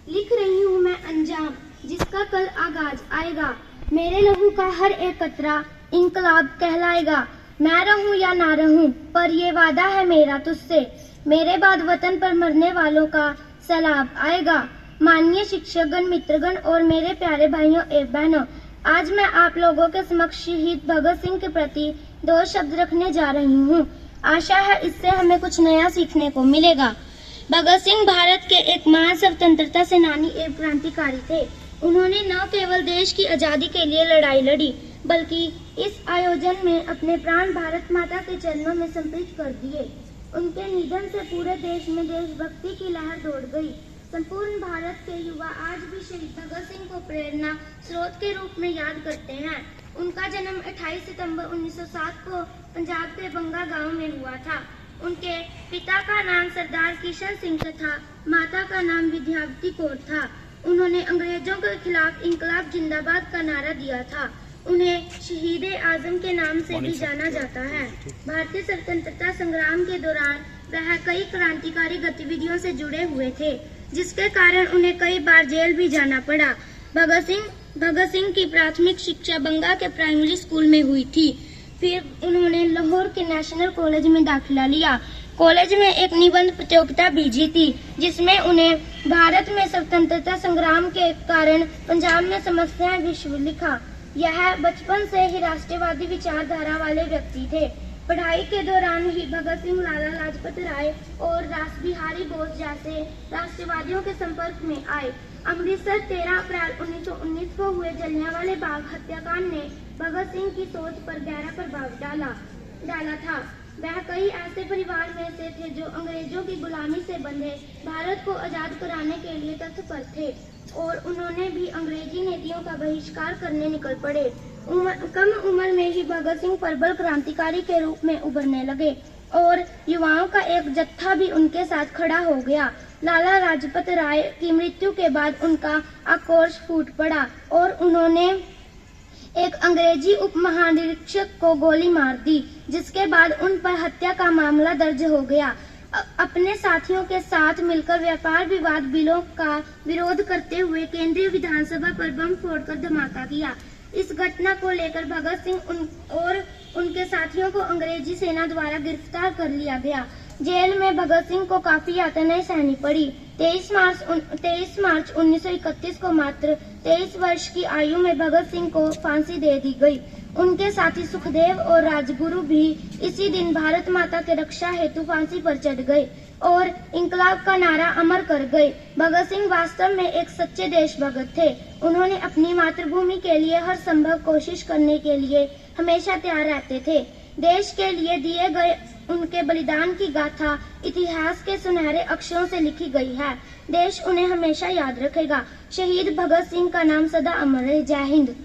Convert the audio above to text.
लिख रही हूँ मैं अंजाम जिसका कल आगाज आएगा। मेरे लहू का हर एक कतरा इंकलाब कहलाएगा। मैं रहूं या ना रहूं पर ये वादा है मेरा तुझसे, मेरे बाद वतन पर मरने वालों का सैलाब आएगा। माननीय शिक्षकगण, मित्रगण और मेरे प्यारे भाइयों एवं बहनों, आज मैं आप लोगों के समक्ष शहीद भगत सिंह के प्रति 2 शब्द रखने जा रही हूँ। आशा है इससे हमें कुछ नया सीखने को मिलेगा। भगत सिंह भारत के एक महान स्वतंत्रता सेनानी एवं क्रांतिकारी थे। उन्होंने न केवल देश की आजादी के लिए लड़ाई लड़ी, बल्कि इस आयोजन में अपने प्राण भारत माता के चरणों में समर्पित कर दिए। उनके निधन से पूरे देश में देशभक्ति की लहर दौड़ गई। संपूर्ण भारत के युवा आज भी शहीद भगत सिंह को प्रेरणा स्रोत के रूप में याद करते हैं। उनका जन्म 28 सितंबर 1907 को पंजाब के बंगा गांव में हुआ था। उनके पिता का नाम सरदार किशन सिंह तथा माता का नाम विद्यावती कौर था। उन्होंने अंग्रेजों के खिलाफ इंकलाब जिंदाबाद का नारा दिया था। उन्हें शहीद आजम के नाम से भी जाना जाता है। भारतीय स्वतंत्रता संग्राम के दौरान वह कई क्रांतिकारी गतिविधियों से जुड़े हुए थे, जिसके कारण उन्हें कई बार जेल भी जाना पड़ा। भगत सिंह की प्राथमिक शिक्षा बंगा के प्राइमरी स्कूल में हुई थी। फिर उन्होंने लाहौर के नेशनल कॉलेज में दाखिला लिया। कॉलेज में एक निबंध प्रतियोगिता भी जीती, जिसमें उन्हें भारत में स्वतंत्रता संग्राम के कारण पंजाब में समस्याएं विश्व लिखा। यह बचपन से ही राष्ट्रवादी विचारधारा वाले व्यक्ति थे। पढ़ाई के दौरान ही भगत सिंह लाला लाजपत राय और रास बिहारी बोस जैसे राष्ट्रवादियों के संपर्क में आए। अमृतसर 13 अप्रैल 1919 को हुए जलियांवाला बाग हत्याकांड ने भगत सिंह की सोच पर गहरा प्रभाव डाला था। वह कई ऐसे परिवार में से थे जो अंग्रेजों की गुलामी से बंधे भारत को आजाद कराने के लिए तत्पर थे, और उन्होंने भी अंग्रेजी नीतियों का बहिष्कार करने निकल पड़े। कम उम्र में ही भगत सिंह प्रबल क्रांतिकारी के रूप में उभरने लगे और युवाओं का एक जत्था भी उनके साथ खड़ा हो गया। लाला लाजपत राय की मृत्यु के बाद उनका आक्रोश फूट पड़ा और उन्होंने एक अंग्रेजी उप महानिरीक्षक को गोली मार दी, जिसके बाद उन पर हत्या का मामला दर्ज हो गया। अपने साथियों के साथ मिलकर व्यापार विवाद बिलों का विरोध करते हुए केंद्रीय विधानसभा पर बम फोड़कर धमाका किया। इस घटना को लेकर भगत सिंह और उनके साथियों को अंग्रेजी सेना द्वारा गिरफ्तार कर लिया गया। जेल में भगत सिंह को काफी यातनाएं सहनी पड़ी। 23 मार्च 1931 को मात्र 23 वर्ष की आयु में भगत सिंह को फांसी दे दी गई। उनके साथी सुखदेव और राजगुरु भी इसी दिन भारत माता के रक्षा हेतु फांसी पर चढ़ गए और इंकलाब का नारा अमर कर गए। भगत सिंह वास्तव में एक सच्चे देशभक्त थे। उन्होंने अपनी मातृभूमि के लिए हर संभव कोशिश करने के लिए हमेशा तैयार रहते थे। देश के लिए दिए गए उनके बलिदान की गाथा इतिहास के सुनहरे अक्षरों से लिखी गई है। देश उन्हें हमेशा याद रखेगा। शहीद भगत सिंह का नाम सदा अमर रहे। जय हिंद।